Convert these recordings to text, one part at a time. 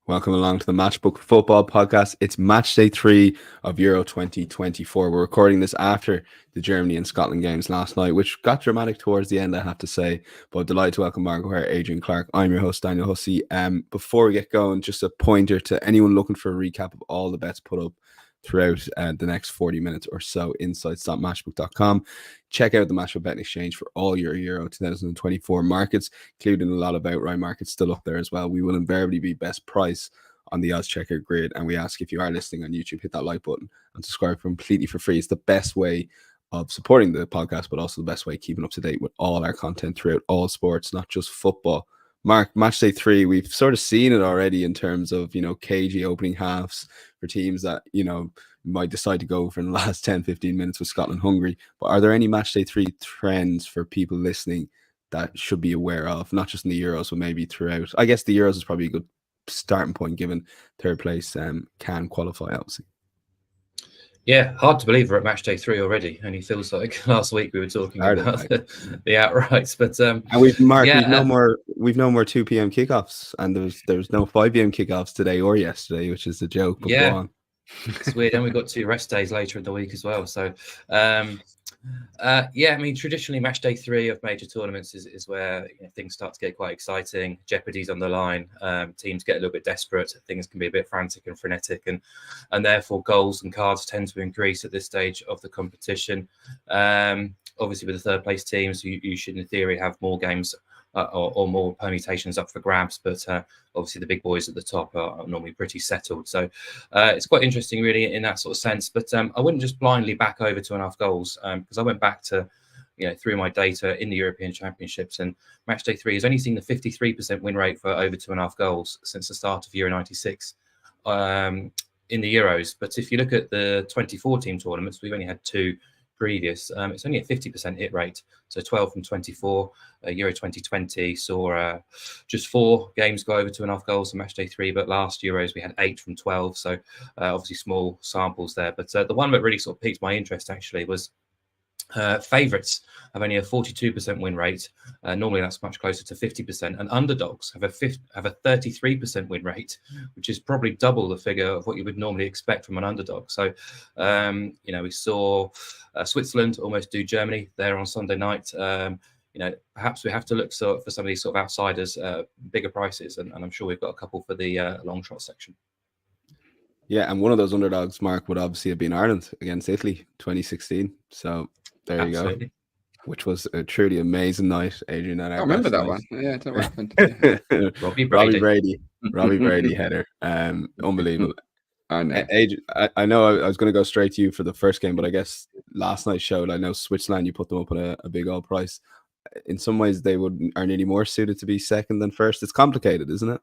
Welcome along to the Matchbook Football Podcast. It's match day 3 of Euro 2024. We're recording this after the Germany and Scotland games last night, which got dramatic towards the end, I have to say. But delighted to welcome O'Haire and Adrian Clarke. I'm your host, Daniel Hussey. Before we get going, just a pointer to anyone looking for a recap of all the bets put up throughout the next 40 minutes or so. Insights.matchbook.com. Check out the Matchbook Betting Exchange for all your Euro 2024 markets, including a lot of outright markets still up there as well. We will invariably be best price on the odds checker grid, and we ask, if you are listening on YouTube, hit that like button and subscribe completely for free. It's the best way of supporting the podcast, but also the best way of keeping up to date with all our content throughout all sports, not just football. Mark, match day 3, we've sort of seen it already in terms of, cagey opening halves for teams that, might decide to go for in the last 10, 15 minutes with Scotland hungry. But are there any match day 3 trends for people listening that should be aware of, not just in the Euros, but maybe throughout? I guess the Euros is probably a good starting point, given third place can qualify, obviously. Yeah, hard to believe we're at match day 3 already. Only feels like last week we were talking about the outrights, but and we've no more 2 p.m. kickoffs, and there's no 5 p.m. kickoffs today or yesterday, which is a joke. But go on. It's weird, and we've got 2 rest days later in the week as well. So, traditionally match day 3 of major tournaments is where things start to get quite exciting. Jeopardy's on the line. Teams get a little bit desperate. Things can be a bit frantic and frenetic, and therefore goals and cards tend to increase at this stage of the competition. Obviously, with the third place teams, you should in theory have more games or more permutations up for grabs, but obviously the big boys at the top are normally pretty settled. So it's quite interesting, really, in that sort of sense. But I wouldn't just blindly back over 2.5 goals, because I went back to through my data in the European Championships, and match day 3 has only seen the 53% win rate for over 2.5 goals since the start of Euro 96 in the Euros. But if you look at the 2014 tournaments, we've only had 2 previous. It's only a 50% hit rate, so 12 from 24. Euro 2020 saw just 4 games go over 2.5 goals in match day 3, but last Euros we had 8 from 12, so obviously small samples there. But the one that really sort of piqued my interest actually was favourites have only a 42% win rate. Normally that's much closer to 50%, and underdogs have a 33% win rate, which is probably double the figure of what you would normally expect from an underdog. So we saw Switzerland almost do Germany there on Sunday night. Perhaps we have to look for some of these sort of outsiders, bigger prices, and I'm sure we've got a couple for the long shot section. Yeah, and one of those underdogs, Mark, would obviously have been Ireland against Italy 2016. So there you go, which was a truly amazing night, Adrian. I remember that one. Yeah, that happened. Robbie Brady header. Unbelievable. I know. Adrian, I know I was going to go straight to you for the first game, but I guess last night showed. I know Switzerland, you put them up at a big old price. In some ways, they are nearly more suited to be second than first. It's complicated, isn't it?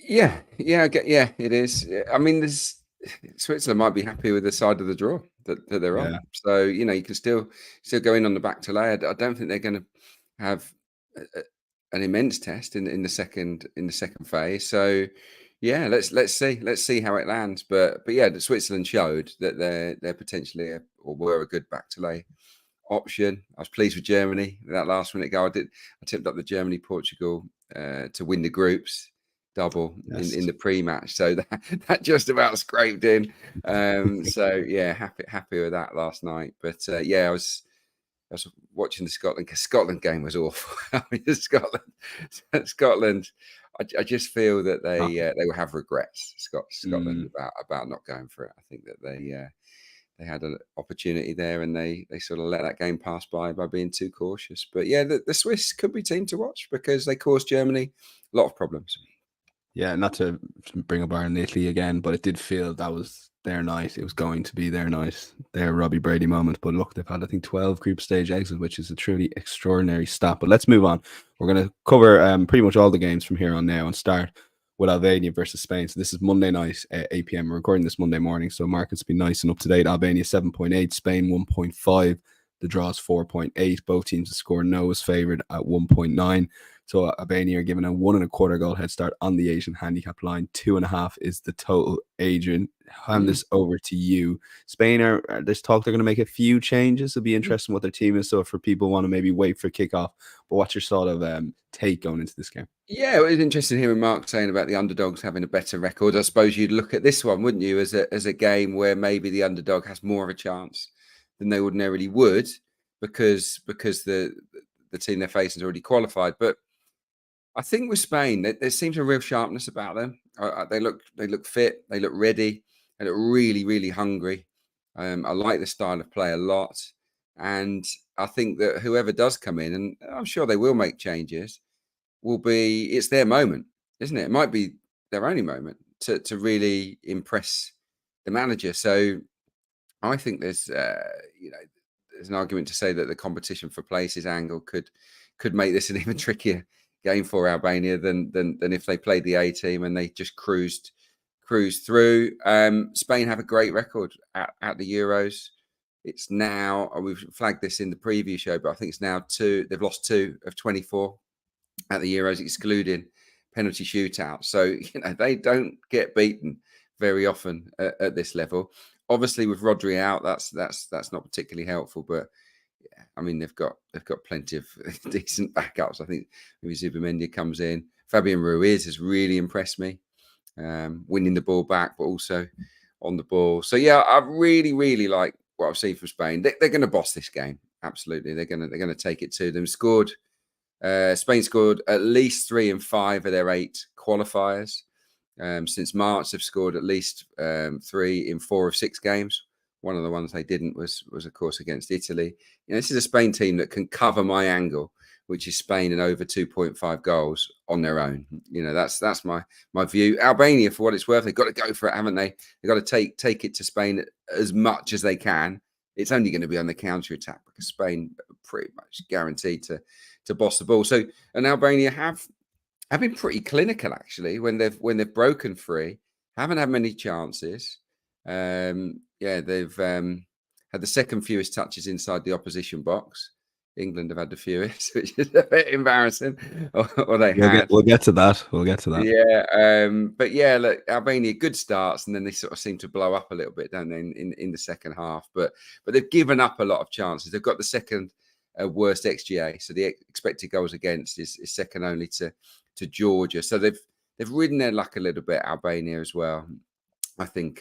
Yeah, it is. I mean, Switzerland might be happy with the side of the draw that they're on. So you can still go in on the back to lay. I don't think they're going to have an immense test in the second phase. So yeah, let's see how it lands. But yeah, Switzerland showed that they're potentially or were a good back to lay option. I was pleased with Germany that last minute goal. I tipped up the Germany Portugal to win the groups double in the pre-match, so that just about scraped in. So yeah, happy with that last night. But I was watching the Scotland game was awful. I mean, Scotland. I just feel that they will have regrets. Scotland about not going for it. I think that they had an opportunity there, and they sort of let that game pass by being too cautious. But yeah, the Swiss could be a team to watch because they caused Germany a lot of problems. Yeah, not to bring up Ireland Italy again, but it did feel that was their night. It was going to be their night, their Robbie Brady moment. But look, they've had, I think, 12 group stage exits, which is a truly extraordinary stat. But let's move on. We're going to cover pretty much all the games from here on now and start with Albania versus Spain. So this is Monday night at 8 p.m. We're recording this Monday morning, so markets be nice and up to date. Albania 7.8, Spain 1.5. The draw is 4.8. Both teams to score no is favoured at 1.9. So Albania are given a 1.25 goal head start on the Asian handicap line. 2.5 is the total. Adrian, hand this over to you. Spain there's talk they're going to make a few changes. It'll be interesting what their team is. So for people who want to maybe wait for kickoff, but what's your sort of take going into this game? Yeah, it was interesting hearing Mark saying about the underdogs having a better record. I suppose you'd look at this one, wouldn't you, as a game where maybe the underdog has more of a chance than they ordinarily would, because the team they're facing is already qualified. But I think with Spain, there seems a real sharpness about them. They look fit, they look ready, they look really, really hungry. I like the style of play a lot, and I think that whoever does come in, and I'm sure they will make changes, it's their moment, isn't it? It might be their only moment to really impress the manager. So I think there's there's an argument to say that the competition for places angle could make this an even trickier game for Albania than if they played the A team and they just cruised through. Spain have a great record at the Euros. It's now, we've flagged this in the preview show, but I think it's now they've lost 2 of 24 at the Euros, excluding penalty shootouts. So they don't get beaten very often at this level. Obviously, with Rodri out, that's not particularly helpful. But yeah, I mean, they've got plenty of decent backups. I think maybe Zubimendi comes in. Fabian Ruiz has really impressed me, winning the ball back, but also on the ball. So yeah, I really, really like what I've seen from Spain. They're going to boss this game. Absolutely, they're going to take it to them. Spain scored at least 3 in 5 of their 8 qualifiers. Since March, they've scored at least 3 in 4 of 6 games. One of the ones they didn't was of course against Italy. This is a Spain team that can cover my angle, which is Spain and over 2.5 goals on their own. That's my view. Albania, for what it's worth, they've got to go for it, haven't they? They've got to take it to Spain as much as they can. It's only going to be on the counter attack because Spain are pretty much guaranteed to boss the ball. So, and Albania have been pretty clinical actually when they've broken free. Haven't had many chances. They've had the second fewest touches inside the opposition box. England have had the fewest, which is a bit embarrassing. Or they had. We'll get to that. Yeah, but yeah, look, Albania good starts, and then they sort of seem to blow up a little bit, don't they, in the second half? But they've given up a lot of chances. They've got the second worst XGA, so the expected goals against is second only to Georgia. So they've ridden their luck a little bit, Albania as well. I think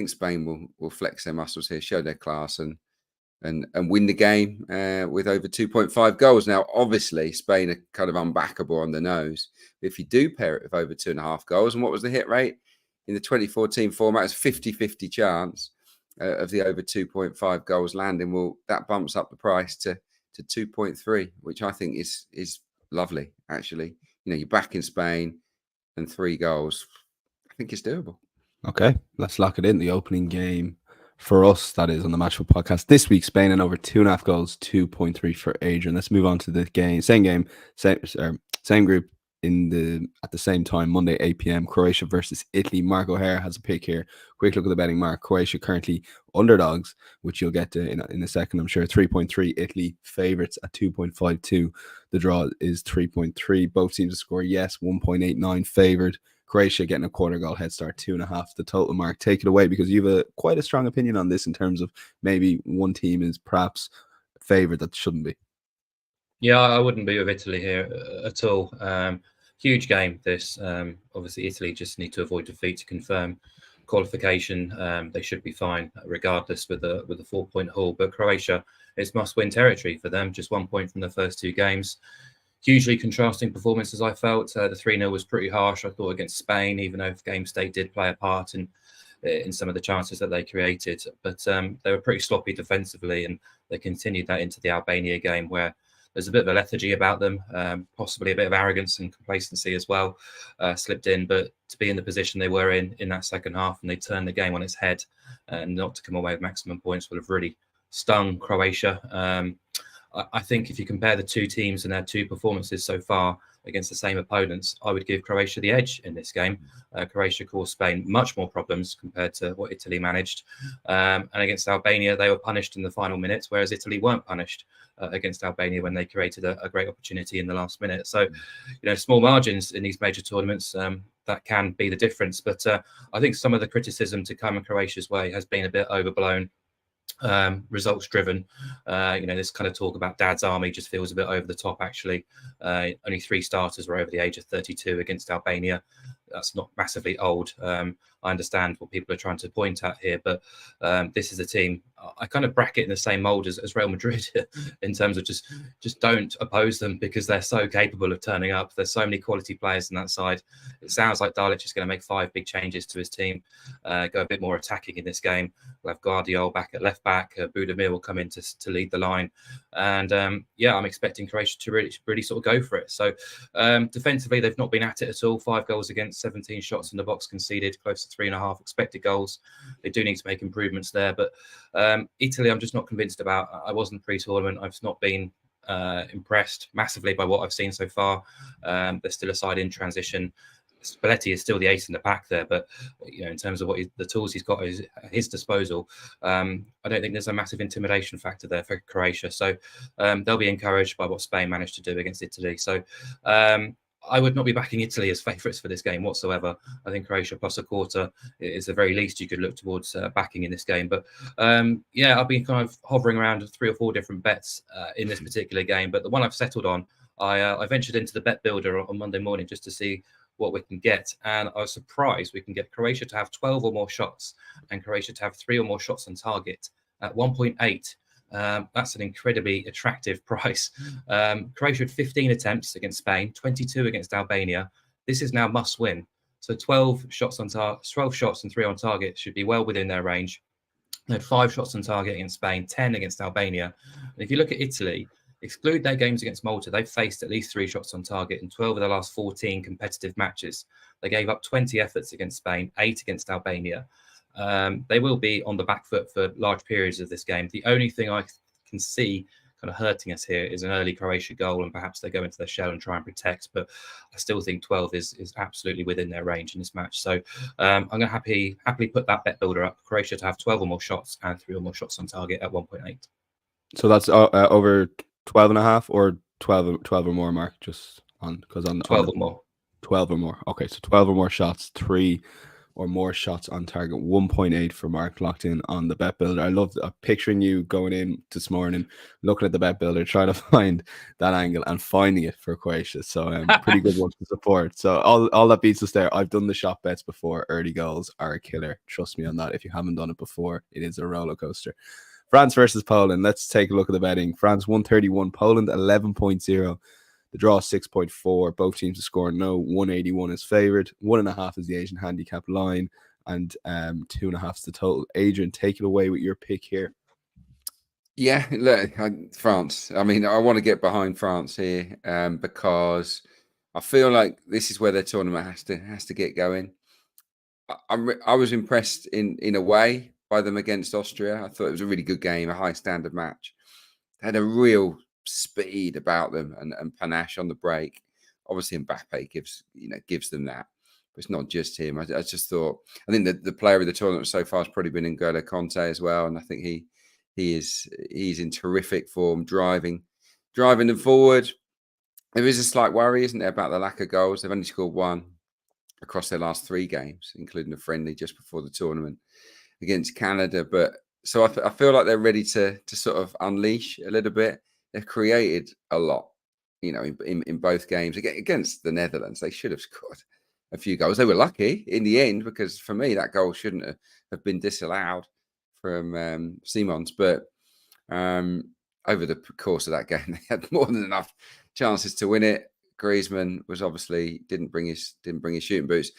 Spain will flex their muscles here, show their class, and win the game with over 2.5 goals. Now, obviously, Spain are kind of unbackable on the nose. But if you do pair it with over 2.5 goals, and what was the hit rate in the 2014 format? It's 50-50 chance of the over 2.5 goals landing. Well, that bumps up the price to 2.3, which I think is lovely, actually. You're back in Spain and 3 goals. I think it's doable. Okay, let's lock it in. The opening game for us, that is on the Matchday podcast this week, Spain and over 2.5 goals, 2.3 for Adrian. Let's move on to the game. Same group at the same time, Monday 8 p.m. Croatia versus Italy. Mark O'Haire has a pick here. Quick look at the betting, Mark. Croatia currently underdogs, which you'll get to in a second, I'm sure. 3.3. Italy favorites at 2.52. The draw is 3.3. Both teams to score yes. 1.89 favored. Croatia getting a quarter goal head start, 2.5 the total. Mark, take it away, because you have quite a strong opinion on this in terms of maybe one team is perhaps favored that shouldn't be. Yeah, I wouldn't be with Italy here at all. Huge game this. Obviously, Italy just need to avoid defeat to confirm qualification. They should be fine regardless with a 4-point haul. But Croatia, it's must-win territory for them. Just 1 point from the first 2 games. Hugely contrasting performances, I felt. The 3-0 was pretty harsh, I thought, against Spain, even though game state did play a part in some of the chances that they created. But they were pretty sloppy defensively, and they continued that into the Albania game, where there's a bit of a lethargy about them, possibly a bit of arrogance and complacency as well slipped in. But to be in the position they were in that second half, and they turned the game on its head, and not to come away with maximum points would have really stung Croatia. I think if you compare the 2 teams and their 2 performances so far against the same opponents, I would give Croatia the edge in this game. Croatia caused Spain much more problems compared to what Italy managed. And against Albania, they were punished in the final minutes, whereas Italy weren't punished against Albania when they created a great opportunity in the last minute. So, small margins in these major tournaments that can be the difference. But I think some of the criticism to come in Croatia's way has been a bit overblown. Results driven. This kind of talk about Dad's Army just feels a bit over the top, actually. Only 3 starters were over the age of 32 against Albania. That's not massively old. I understand what people are trying to point at here, but this is a team I kind of bracket in the same mold as Real Madrid in terms of just don't oppose them, because they're so capable of turning up. There's so many quality players on that side. It sounds like Dalic is going to make 5 big changes to his team, go a bit more attacking in this game. We'll have Guardiola back at left back. Budimir will come in to lead the line. And I'm expecting Croatia to really sort of go for it. So defensively, they've not been at it at all. 5 goals against, 17 shots in the box conceded, close to 3.5 expected goals. They do need to make improvements there. But Italy, I'm just not convinced about. I wasn't pre-tournament. I've not been impressed massively by what I've seen so far. They're still a side in transition. Spalletti is still the ace in the pack there, but in terms of the tools he's got at his disposal, I don't think there's a massive intimidation factor there for Croatia. So they'll be encouraged by what Spain managed to do against Italy. So I would not be backing Italy as favourites for this game whatsoever. I think Croatia plus a quarter is the very least you could look towards backing in this game. But I've been kind of hovering around 3 or 4 different bets in this particular game. But the one I've settled on, I ventured into the bet builder on Monday morning just to see what we can get, and I was surprised we can get Croatia to have 12 or more shots and Croatia to have 3 or more shots on target at 1.8. That's an incredibly attractive price. Croatia had 15 attempts against Spain, 22 against Albania. This is now must win. So 12 shots and 3 on target should be well within their range. They had 5 shots on target against Spain, 10 against Albania. And if you look at Italy, exclude their games against Malta, they've faced at least 3 shots on target in 12 of their last 14 competitive matches. They gave up 20 efforts against Spain, 8 against Albania. They will be on the back foot for large periods of this game. The only thing I can see kind of hurting us here is an early Croatia goal, and perhaps they go into their shell and try and protect. But I still think 12 is absolutely within their range in this match. So I'm going to happily put that bet builder up. Croatia to have 12 or more shots and 3 or more shots on target at 1.8. So that's over 12.5 or 12 or more, Mark, just on because on 12 or more. 12 or more. Okay, so 12 or more shots, 3 or more shots on target, 1.8 for Mark, locked in on the bet builder. I love picturing you going in this morning, looking at the bet builder, trying to find that angle and finding it for Croatia. So pretty good one to support. So all that beats us there. I've done the shot bets before. Early goals are a killer. Trust me on that. If you haven't done it before, it is a roller coaster. France versus Poland. Let's take a look at the betting. France 131, Poland 11.0. The draw 6.4. Both teams to score no. 181 is favoured. 1.5 is the Asian handicap line, and 2.5 is the total. Adrian, take it away with your pick here. Yeah, look, France. I mean, I want to get behind France here because I feel like this is where their tournament has to get going. I was impressed in a way by them against Austria. I thought it was a really good game, a high standard match. They had a real speed about them and panache on the break. Obviously, Mbappe gives them that, but it's not just him. I just thought, I think that the player of the tournament so far has probably been N'Golo Conte as well, and I think he's in terrific form, driving them forward. There is a slight worry, isn't there, about the lack of goals? They've only scored 1 across their last 3 games, including a friendly just before the tournament against Canada. But so I feel like they're ready to sort of unleash a little bit. They've created a lot, in both games. Against the Netherlands, they should have scored a few goals. They were lucky in the end, because for me, that goal shouldn't have been disallowed from Simons. But over the course of that game, they had more than enough chances to win it. Griezmann was obviously didn't bring his shooting boots.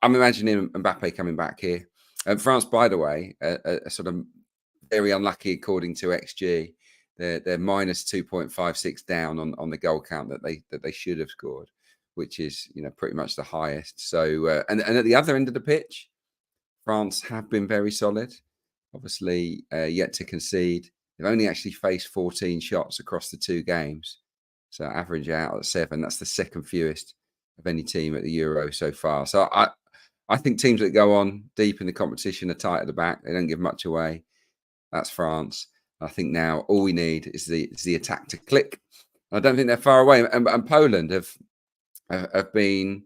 I'm imagining Mbappe coming back here. France, by the way, are sort of very unlucky according to XG. They're minus 2.56 down on the goal count that they should have scored, which is pretty much the highest. So and at the other end of the pitch, France have been very solid. Obviously, yet to concede. They've only actually faced 14 shots across the 2 games, so average out at 7. That's the second fewest of any team at the Euro so far. So I think teams that go on deep in the competition are tight at the back. They don't give much away. That's France. I think now all we need is the attack to click. I don't think they're far away. And Poland have been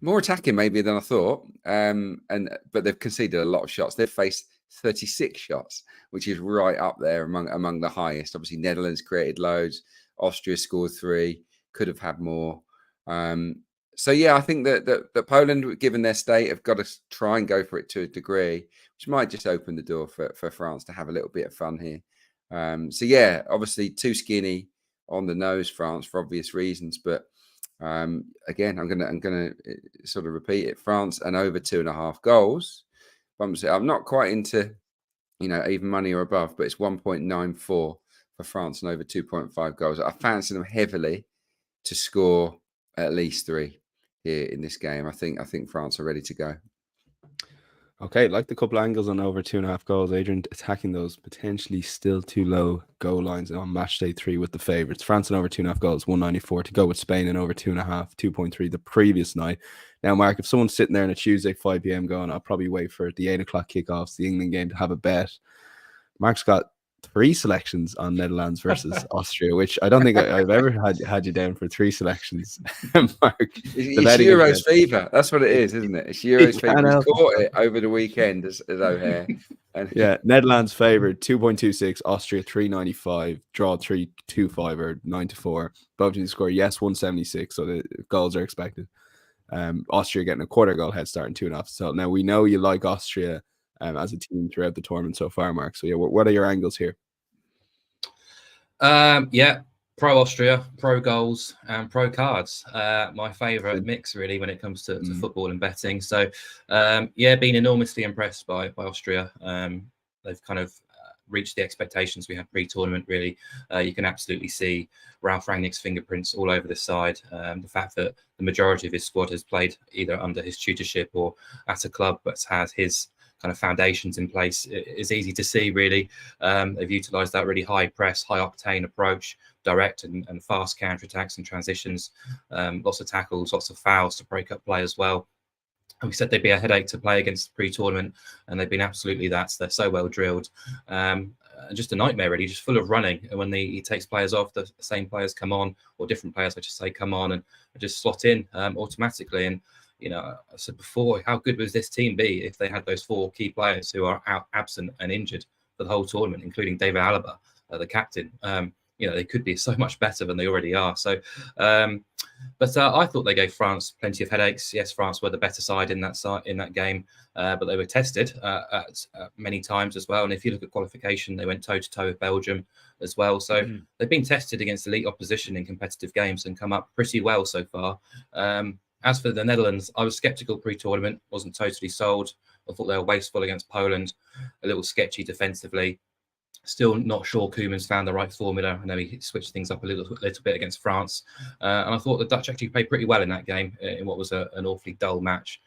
more attacking maybe than I thought. But they've conceded a lot of shots. They've faced 36 shots, which is right up there among the highest. Obviously, Netherlands created loads. Austria scored 3, could have had more. So yeah, I think that Poland, given their state, have got to try and go for it to a degree, which might just open the door for France to have a little bit of fun here. So yeah, obviously too skinny on the nose, France, for obvious reasons. But again, I'm gonna sort of repeat it: France and over 2.5 goals. I'm not quite into, even money or above, but it's 1.94 for France and over 2.5 goals. I fancy them heavily to score at least 3 here in this game. I think France are ready to go. Okay, like the couple angles on over 2.5 goals, Adrian, attacking those potentially still too low goal lines on match day 3 with the favourites. France and over 2.5 goals, 194 to go with Spain and over 2.5, 2.3 the previous night. Now, Mark, if someone's sitting there on a Tuesday 5 p.m. going, I'll probably wait for the 8 o'clock kickoffs, the England game, to have a bet. Mark's got 3 selections on Netherlands versus Austria, which I don't think I've ever had you down for 3 selections. Mark, it's Euros fever. That's what it is, isn't it? It's Euros fever. He's caught it over the weekend as O'Haire. Yeah, Netherlands favoured 2.26, Austria 3.95, draw 3.25 or 9-4. Both teams score 176, so the goals are expected. Austria getting a quarter goal head start and 2.5. So now we know you like Austria as a team throughout the tournament so far, Mark. So yeah, what are your angles here? Pro Austria, pro goals, and pro cards. My favourite mix really when it comes to football and betting. So been enormously impressed by Austria. They've kind of reached the expectations we had pre-tournament. Really, you can absolutely see Ralf Rangnick's fingerprints all over the side. The fact that the majority of his squad has played either under his tutorship or at a club that's had his kind of foundations in place is easy to see, really. They've utilised that really high press, high octane approach, direct and fast counter-attacks and transitions, lots of tackles, lots of fouls to break up play as well. And we said they'd be a headache to play against pre-tournament, and they've been absolutely that. They're so well drilled. Just a nightmare, really, just full of running. And when he takes players off, the same players come on, or different players, I should say, come on and just slot in automatically. And I said before, how good would this team be if they had those 4 key players who are absent and injured for the whole tournament, including David Alaba, the captain? They could be so much better than they already are. So, but I thought they gave France plenty of headaches. Yes, France were the better side in that game, but they were tested at many times as well. And if you look at qualification, they went toe-to-toe with Belgium as well. So they've been tested against elite opposition in competitive games and come up pretty well so far. As for the Netherlands, I was sceptical pre-tournament, wasn't totally sold. I thought they were wasteful against Poland, a little sketchy defensively. Still not sure Koeman's found the right formula. I know he switched things up a little bit against France. And I thought the Dutch actually played pretty well in that game, in what was an awfully dull match.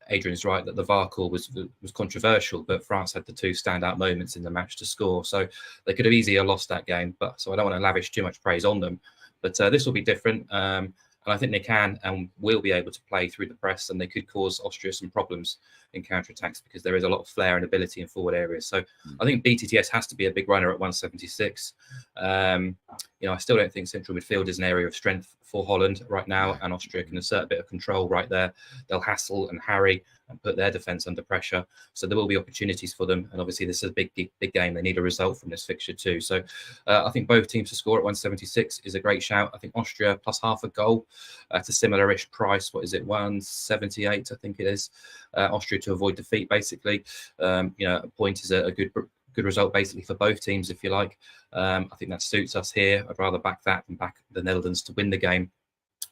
Adrian's right that the VAR call was controversial, but France had the 2 standout moments in the match to score. So they could have easily lost that game. So I don't want to lavish too much praise on them. But this will be different. And I think they can and will be able to play through the press, and they could cause Austria some problems in counter-attacks because there is a lot of flair and ability in forward areas. So I think BTTS has to be a big runner at 176. I still don't think central midfield is an area of strength for Holland right now, and Austria can assert a bit of control right there. They'll hassle and harry and put their defence under pressure. So there will be opportunities for them. And obviously this is a big game. They need a result from this fixture too. So I think both teams to score at 176 is a great shout. I think Austria plus half a goal at a similar-ish price. What is it? 178, I think it is. Austria to avoid defeat, basically. A point is a good result basically for both teams, if you like. I think that suits us here. I'd rather back that than back the Netherlands to win the game.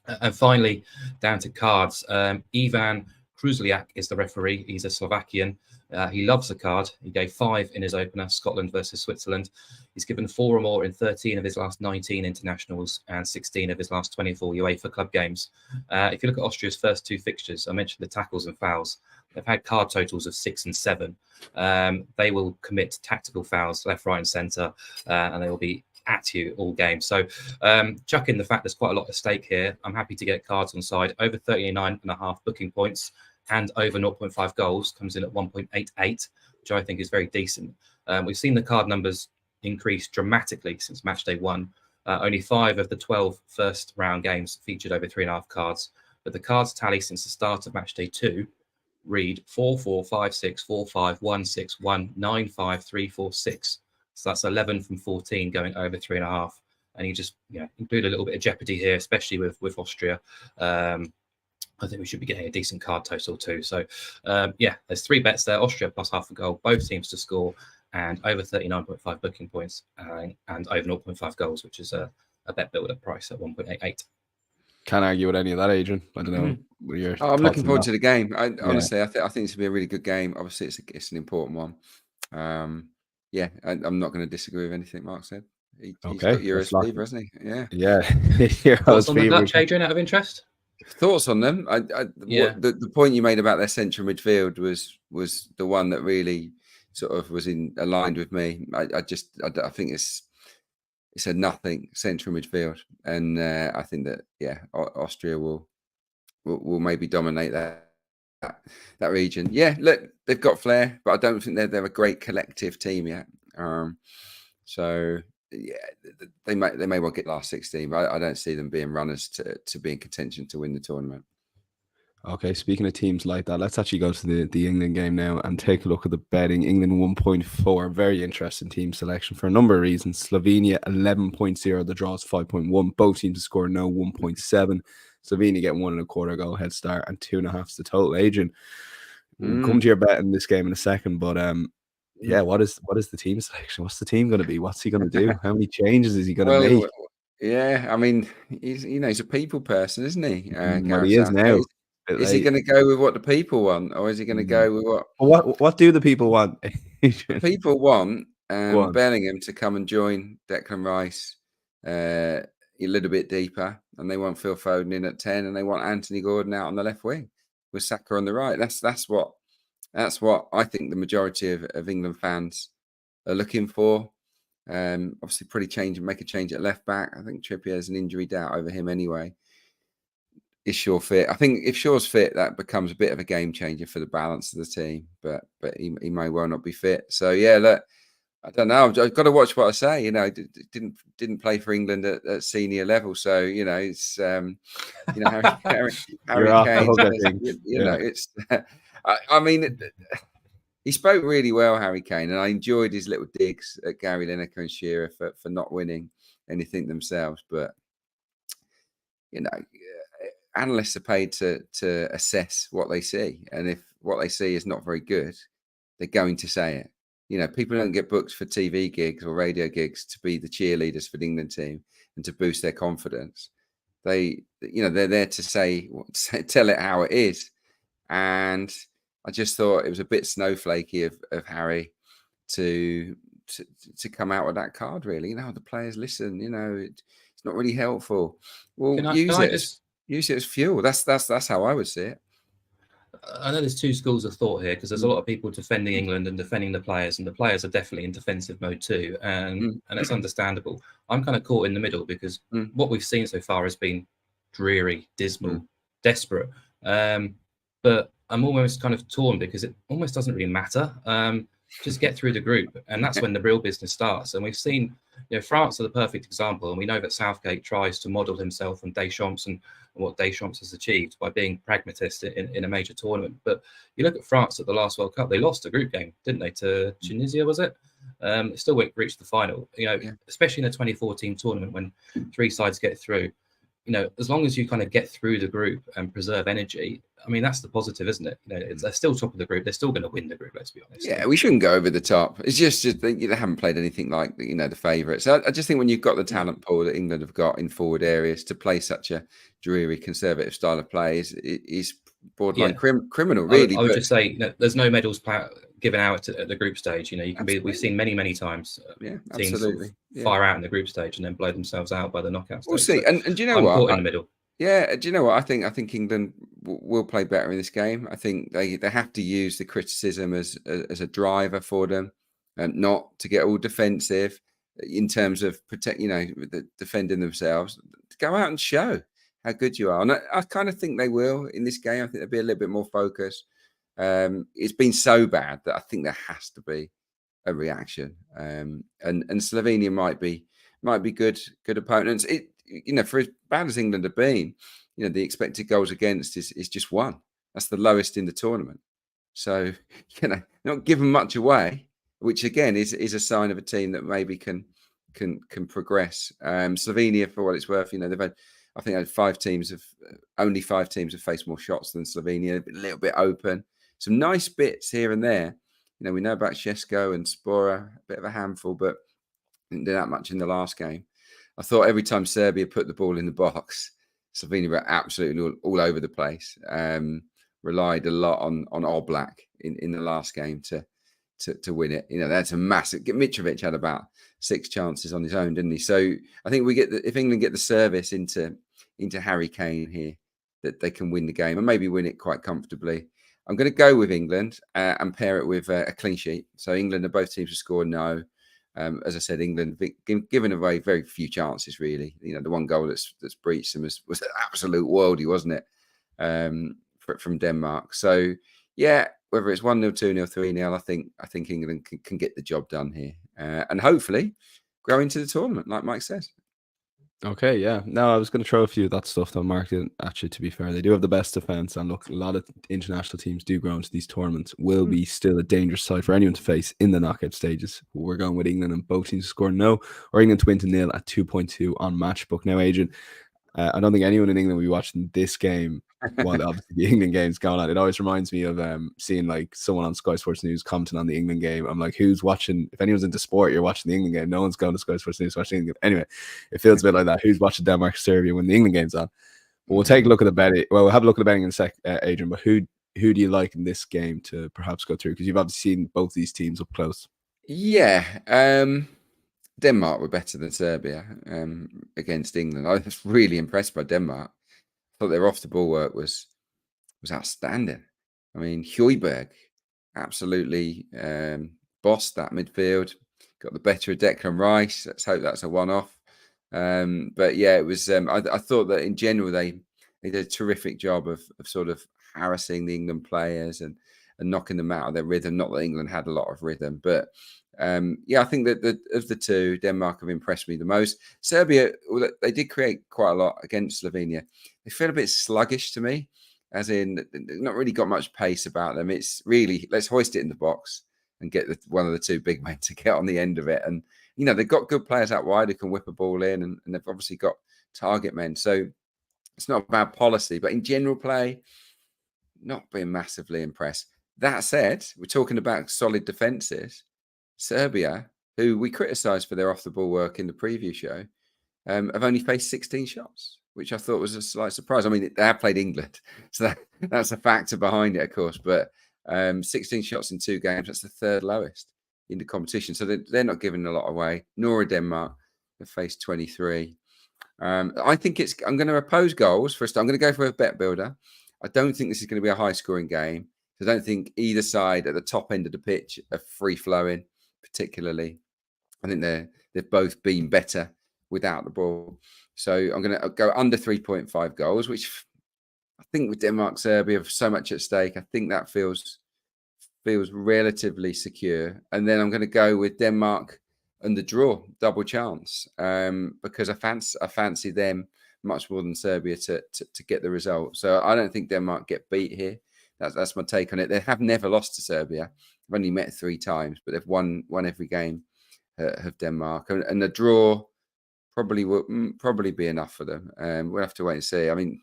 And finally, down to cards. Ivan Kruzliak is the referee. He's a Slovakian. He loves a card. He gave 5 in his opener, Scotland versus Switzerland. He's given 4 or more in 13 of his last 19 internationals and 16 of his last 24 UEFA club games. If you look at Austria's first 2 fixtures, I mentioned the tackles and fouls. They've had card totals of 6 and 7. They will commit tactical fouls left, right, and centre, and they will be at you all game. So chuck in the fact there's quite a lot at stake here. I'm happy to get cards on side. Over 39.5 booking points and over 0.5 goals comes in at 1.88, which I think is very decent. We've seen the card numbers increase dramatically since Matchday 1. Only 5 of the 12 first round games featured over 3.5 cards. but the cards tally since the start of match day 2 read 4 4 5 6 4 5 1 6 1 9 5 3 4 6. So that's 11 from 14 going over 3.5. And you just include a little bit of jeopardy here, especially with Austria. I think we should be getting a decent card total too. So there's 3 bets there: Austria plus half a goal, both teams to score, and over 39.5 booking points, and over 0.5 goals, which is a bet builder price at 1.88. Can't argue with any of that, Adrian. I don't know. What are your I'm looking thoughts on forward that? to the game. Honestly, I think it's gonna be a really good game. Obviously, it's an important one. I'm not going to disagree with anything Mark said. He's Okay, got Euros let's lock fever, hasn't he? Yeah. Yeah. Thoughts on the fever. Dutch, Adrian, out of interest? Thoughts on them? The point you made about their central midfield was the one that really sort of was aligned with me. I think it's a nothing central midfield, and I think that Austria will maybe dominate that region. Yeah, look, they've got flair, but I don't think they're a great collective team yet. So yeah, they may well get last 16, but I don't see them being runners to be in contention to win the tournament. Okay, speaking of teams like that, let's actually go to the England game now and take a look at the betting. England 1.4, very interesting team selection for a number of reasons. Slovenia 11.0, the draw is 5.1. Both teams to score no 1.7. Slovenia get 1.25 goal head start, and 2.5 is the total. Adrian, we'll come to your bet in this game in a second, but what is the team selection? What's the team going to be? What's he going to do? How many changes is he going to make? Yeah, I mean, he's a people person, isn't he? Well, he is now. Is he going to go with what the people want, or is he going to go with what do the people want? The people want Bellingham to come and join Declan Rice a little bit deeper, and they want Phil Foden in at 10, and they want Anthony Gordon out on the left wing with Saka on the right. That's what I think the majority of England fans are looking for. Obviously, make a change at left back. I think Trippier has an injury doubt over him anyway. Is Shaw fit? I think if Shaw's fit, that becomes a bit of a game changer for the balance of the team. But he may well not be fit. So yeah, look, I don't know. I've got to watch what I say. Didn't play for England at senior level, so it's Harry Kane. It's. I mean, he spoke really well, Harry Kane, and I enjoyed his little digs at Gary Lineker and Shearer for not winning anything themselves. But analysts are paid to assess what they see, and if what they see is not very good, they're going to say it. People don't get booked for TV gigs or radio gigs to be the cheerleaders for the England team and to boost their confidence. They're there to tell it how it is. And I just thought it was a bit snowflakey of Harry to come out with that card. Really, the players listen. It's not really helpful. Well, use it as fuel. That's how I would see it. I know there's 2 schools of thought here, because there's a lot of people defending England and defending the players, and the players are definitely in defensive mode too, and it's understandable. I'm kind of caught in the middle, because what we've seen so far has been dreary, dismal, desperate. But I'm almost kind of torn, because it almost doesn't really matter. Just get through the group, and that's when the real business starts. And we've seen, France are the perfect example, and we know that Southgate tries to model himself on Deschamps and what Deschamps has achieved by being pragmatist in a major tournament. But you look at France at the last World Cup; they lost a group game, didn't they, to Tunisia? Was it? It still reached the final. Especially in the 2014 tournament when 3 sides get through. As long as you kind of get through the group and preserve energy, I mean, that's the positive, isn't it? They're still top of the group. They're still going to win the group, let's be honest. Yeah, we shouldn't go over the top. It's just they haven't played anything like, the favourites. I just think when you've got the talent pool that England have got in forward areas, to play such a dreary, conservative style of play is borderline criminal, really. I would just say, there's no medals given out at the group stage. We've seen many times teams sort of fire out in the group stage and then blow themselves out by the knockout stage. We'll see. And do you know I'm what? Caught in the middle. Yeah, do you know what? I think England will play better in this game. I think they have to use the criticism as a driver for them, and not to get all defensive in terms of defending themselves. Go out and show how good you are, and I kind of think they will in this game. I think they'll be a little bit more focused. It's been so bad that I think there has to be a reaction, and Slovenia might be good opponents. For as bad as England have been, the expected goals against is just 1. That's the lowest in the tournament. So, not giving much away, which again is a sign of a team that maybe can progress. Slovenia, for what it's worth, they've had, I think, only 5 teams have faced more shots than Slovenia. A little bit open, some nice bits here and there. We know about Shesko and Spora, a bit of a handful, but didn't do that much in the last game. I thought every time Serbia put the ball in the box, Slovenia were absolutely all over the place. Relied a lot on Oblak in the last game to win it. That's a massive. Mitrovic had about 6 chances on his own, didn't he? So I think if England get the service into Harry Kane here, that they can win the game and maybe win it quite comfortably. I'm going to go with England and pair it with a clean sheet. So England are both teams to score no. As I said, England given away very few chances, really. The one goal that's breached them was an absolute worldie, wasn't it? From Denmark. So yeah, whether it's 1-0, 2-0, 3-0, I think England can get the job done here and hopefully grow into the tournament, like Mike says. Okay, yeah. No, I was going to throw a few of that stuff that Mark didn't. Actually, to be fair, they do have the best defense, and look, a lot of international teams do grow into these tournaments. Will be still a dangerous side for anyone to face in the knockout stages. We're going with England and both teams to score no, or England to win to 0 at 2.2 on Matchbook. Now, Adrian, I don't think anyone in England will be watching this game while obviously the England game's going on. It always reminds me of seeing like someone on Sky Sports News commenting on the England game. I'm like, who's watching? If anyone's into sport, you're watching the England game. No one's going to Sky Sports News watching England. Anyway, it feels a bit like that. Who's watching Denmark, Serbia when the England game's on? But we'll take a look at the betting. Well, we'll have a look at the betting in a sec, Adrian. But who do you like in this game to perhaps go through? Because you've obviously seen both these teams up close. Yeah. Denmark were better than Serbia against England. I was really impressed by Denmark. I thought their off-the-ball work was outstanding. I mean, Højbjerg absolutely bossed that midfield. Got the better of Declan Rice. Let's hope that's a one-off. But yeah, it was. I thought that in general they did a terrific job of sort of harassing the England players and knocking them out of their rhythm. Not that England had a lot of rhythm, but yeah, I think that of the two, Denmark have impressed me the most. Serbia, they did create quite a lot against Slovenia. They feel a bit sluggish to me, as in not really got much pace about them. It's really, let's hoist it in the box and get one of the two big men to get on the end of it. And, they've got good players out wide who can whip a ball in, and they've obviously got target men. So it's not a bad policy, but in general play, not being massively impressed. That said, we're talking about solid defences. Serbia, who we criticised for their off-the-ball work in the preview show, have only faced 16 shots, which I thought was a slight surprise. I mean, they have played England, so that's a factor behind it, of course. But 16 shots in 2 games, that's the 3rd lowest in the competition. So they're not giving a lot away, nor are Denmark. They've faced 23. I think I'm going to oppose goals. First, I'm going to go for a bet builder. I don't think this is going to be a high-scoring game. I don't think either side at the top end of the pitch are free-flowing, particularly. I think they've both been better without the ball. So I'm going to go under 3.5 goals, which I think with Denmark, Serbia have so much at stake. I think that feels relatively secure. And then I'm going to go with Denmark and the draw, double chance, because I fancy them much more than Serbia to get the result. So I don't think Denmark get beat here. That's my take on it. They have never lost to Serbia. They've only met 3 times, but they've won every game. Have Denmark, and the draw probably be enough for them. We'll have to wait and see. I mean,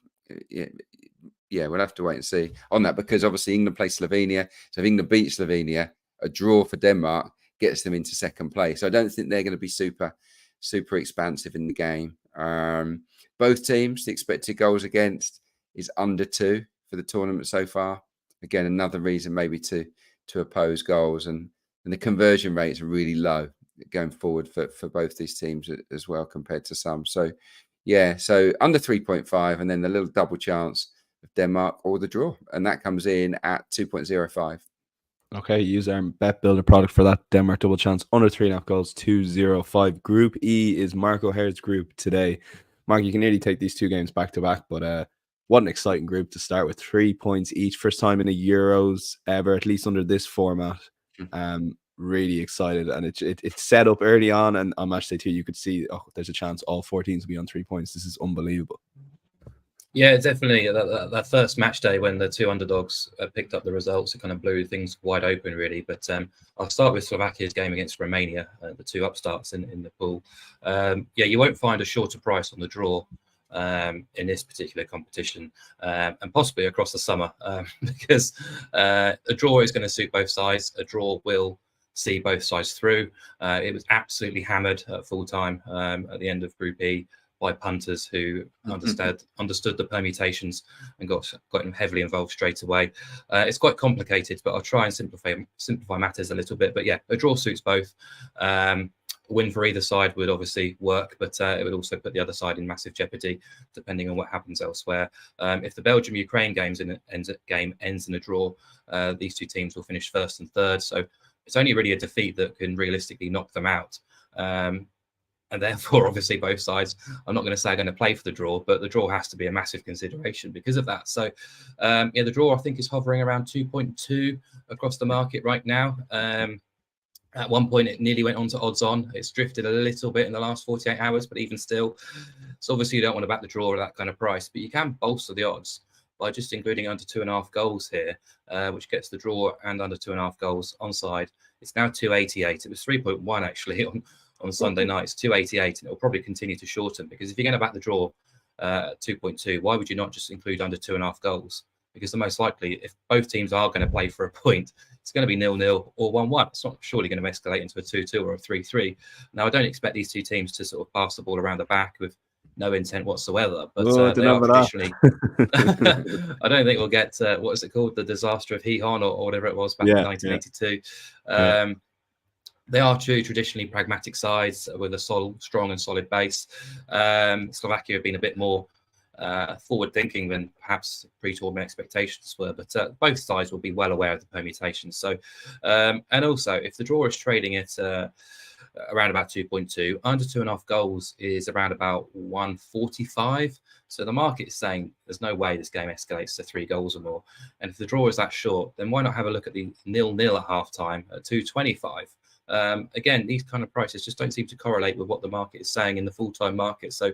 yeah, we'll have to wait and see on that, because obviously England play Slovenia. So if England beat Slovenia, a draw for Denmark gets them into 2nd place. So I don't think they're going to be super expansive in the game. Both teams, the expected goals against is under 2 for the tournament so far. Again, another reason maybe to oppose goals, and the conversion rates are really low going forward for both these teams as well compared to some. So yeah, so under 3.5, and then the little double chance of Denmark or the draw, and that comes in at 2.05. Okay, use our bet builder product for that. Denmark double chance under 3.5 goals, 2.05. Group E is Mark O'Haire's group today. Mark, you can nearly take these 2 games back to back, but what an exciting group to start with. 3 points each, first time in a Euros ever, at least under this format. Really excited, and it's set up early on, and on Matchday 2 you could see there's a chance all 4 teams will be on 3 points. This is unbelievable. Yeah, definitely. That first match day when the two underdogs picked up the results, it kind of blew things wide open, really. But I'll start with Slovakia's game against Romania, the two upstarts in the pool. Yeah, you won't find a shorter price on the draw in this particular competition, and possibly across the summer, because a draw is going to suit both sides. A draw will see both sides through. It was absolutely hammered at full time at the end of Group E by punters who understood the permutations and got heavily involved straight away. It's quite complicated, but I'll try and simplify matters a little bit. But yeah, a draw suits both. A win for either side would obviously work, but it would also put the other side in massive jeopardy, depending on what happens elsewhere. If the Belgium-Ukraine ends in a draw, these two teams will finish first and third. So it's only really a defeat that can realistically knock them out. And therefore, obviously, both sides, I'm not going to say are going to play for the draw, but the draw has to be a massive consideration because of that. So, yeah, the draw, I think, is hovering around 2.2 across the market right now. At one point, it nearly went on to odds on. It's drifted a little bit in the last 48 hours, but even still. So obviously, you don't want to back the draw at that kind of price, but you can bolster the odds by just including under 2.5 goals here, which gets the draw and under 2.5 goals onside. It's now 288. It was 3.1 actually on Sunday night. It's 288, and it'll probably continue to shorten, because if you're going to back the draw at 2.2, why would you not just include under 2.5 goals? Because the most likely, if both teams are going to play for a point, it's going to be 0-0 or 1-1. It's not surely going to escalate into a 2-2 or a 3-3. Now, I don't expect these two teams to sort of pass the ball around the back with no intent whatsoever, but they are traditionally. I don't think we'll get what is it called, the disaster of Hihon or whatever it was back in 1982. They are traditionally pragmatic sides with a strong and solid base. Slovakia have been a bit more forward-thinking than perhaps pre-tournament expectations were, but both sides will be well aware of the permutations. So, and also, if the draw is trading at around about 2.2, under 2.5 goals is around about 145. So the market is saying there's no way this game escalates to 3 goals or more. And if the draw is that short, then why not have a look at the 0-0 at half-time at 225? Again, these kind of prices just don't seem to correlate with what the market is saying in the full-time market. So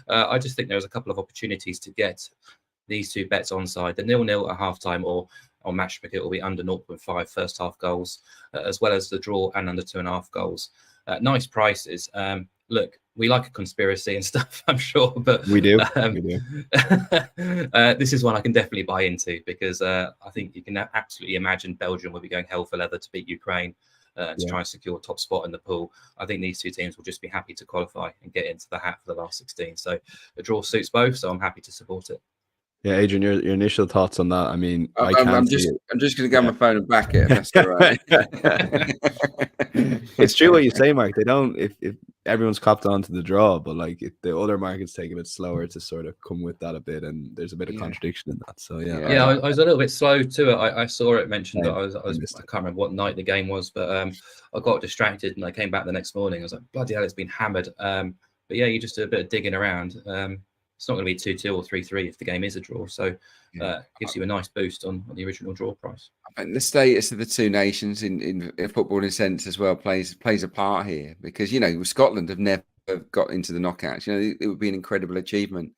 I just think there's a couple of opportunities to get these two bets onside. The 0-0 at halftime or on match ticket will be under 0.5 first half goals, as well as the draw and under 2.5 goals. Nice prices. Look, we like a conspiracy and stuff, I'm sure, but we do. This is one I can definitely buy into, because I think you can absolutely imagine Belgium will be going hell for leather to beat Ukraine. To try and secure top spot in the pool. I think these two teams will just be happy to qualify and get into the hat for the last 16. So the draw suits both, so I'm happy to support it. Yeah, Adrian, your initial thoughts on that? I mean, I'm just going to go on my phone and back it. If that's all right. It's true what you say, Mark. They don't. If everyone's copped onto the draw, but like if the other markets take a bit slower to sort of come with that a bit, and there's a bit of contradiction in that. So yeah, I was a little bit slow to it. I saw it mentioned that I can't remember what night the game was, but I got distracted and I came back the next morning. I was like, bloody hell, it's been hammered. But yeah, you just do a bit of digging around. It's not going to be 2-2 or 3-3 if the game is a draw. So it gives you a nice boost on the original draw price. And the status of the two nations in football, in a sense, as well, plays a part here, because, you know, Scotland have never got into the knockouts. You know, it would be an incredible achievement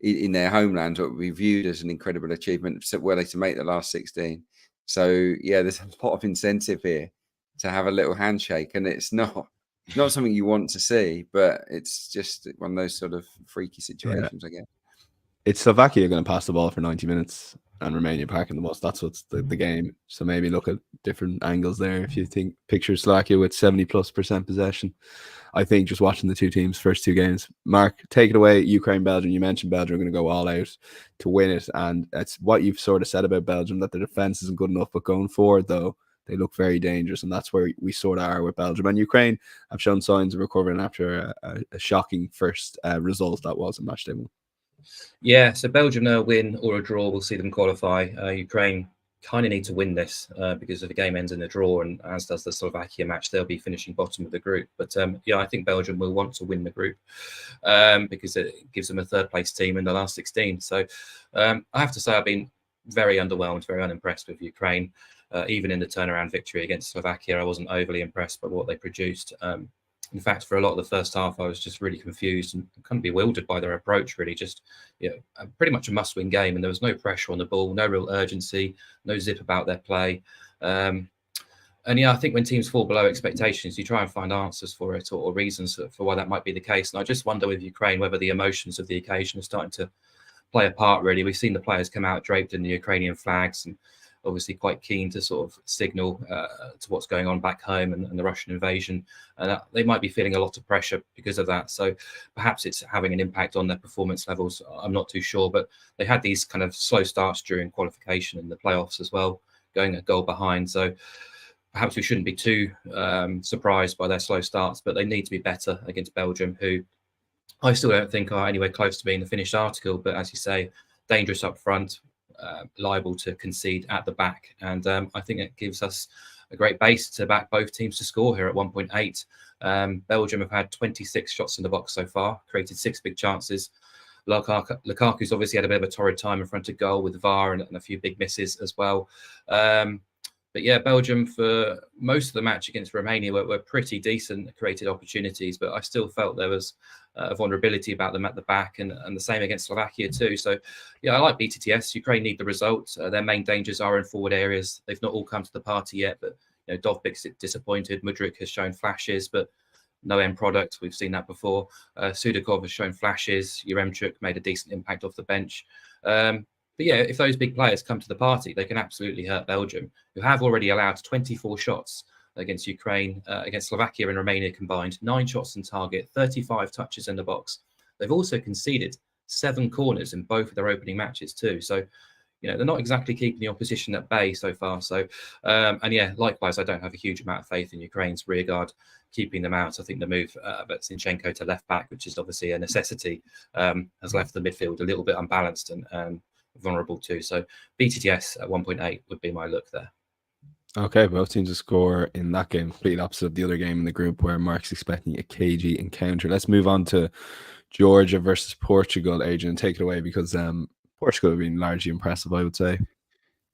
in their homeland, what would be viewed as an incredible achievement were they to make the last 16. So, yeah, there's a lot of incentive here to have a little handshake, and it's not something you want to see, but it's just one of those sort of freaky situations, I guess. It's Slovakia going to pass the ball for 90 minutes and Romania parking the bus. That's what's the game. So maybe look at different angles there. If you think, picture Slovakia with 70+% possession. I think just watching the two teams' first two games. Mark, take it away. Ukraine, Belgium. You mentioned Belgium are going to go all out to win it. And that's what you've sort of said about Belgium, that the defense isn't good enough. But going forward, though, they look very dangerous, and that's where we sort of are with Belgium. And Ukraine have shown signs of recovering after a shocking first result that was in Matchday 1. Yeah, so Belgium, a win or a draw will see them qualify. Ukraine kind of need to win this because if the game ends in a draw, and as does the Slovakia match, they'll be finishing bottom of the group. But yeah, I think Belgium will want to win the group because it gives them a third-place team in the last 16. So I have to say I've been very underwhelmed, very unimpressed with Ukraine. Even in the turnaround victory against Slovakia, I wasn't overly impressed by what they produced. In fact, for a lot of the first half, I was just really confused and kind of bewildered by their approach, really. Just, pretty much a must-win game, and there was no pressure on the ball, no real urgency, no zip about their play. And I think when teams fall below expectations, you try and find answers for it or reasons for why that might be the case. And I just wonder with Ukraine whether the emotions of the occasion are starting to play a part, really. We've seen the players come out draped in the Ukrainian flags and obviously quite keen to sort of signal to what's going on back home and the Russian invasion. And they might be feeling a lot of pressure because of that. So perhaps it's having an impact on their performance levels. I'm not too sure, but they had these kind of slow starts during qualification and the playoffs as well, going a goal behind. So perhaps we shouldn't be too surprised by their slow starts, but they need to be better against Belgium, who I still don't think are anywhere close to being the finished article. But as you say, dangerous up front, liable to concede at the back. And I think it gives us a great base to back both teams to score here at 1.8. Belgium have had 26 shots in the box so far, created 6 big chances. Lukaku's obviously had a bit of a torrid time in front of goal with VAR and a few big misses as well. But yeah, Belgium for most of the match against Romania were pretty decent, created opportunities, but I still felt there was a vulnerability about them at the back, and the same against Slovakia too. So yeah, I like BTTS. Ukraine need the result. Their main dangers are in forward areas. They've not all come to the party yet, but Dovbik's disappointed. Mudryk has shown flashes, but no end product. We've seen that before. Sudakov has shown flashes. Yaremchuk made a decent impact off the bench. But yeah, if those big players come to the party, they can absolutely hurt Belgium, who have already allowed 24 shots against Ukraine, against Slovakia and Romania combined, 9 shots on target, 35 touches in the box. They've also conceded 7 corners in both of their opening matches too. So, they're not exactly keeping the opposition at bay so far. So, and yeah, likewise, I don't have a huge amount of faith in Ukraine's rearguard keeping them out. I think the move of Zinchenko to left back, which is obviously a necessity, has left the midfield a little bit unbalanced and vulnerable too. So BTTS at 1.8 would be my look there. Okay, both teams to score in that game, complete opposite of the other game in the group where Mark's expecting a cagey encounter. Let's move on to Georgia versus Portugal. Adrian, take it away, because Portugal have been largely impressive, I would say.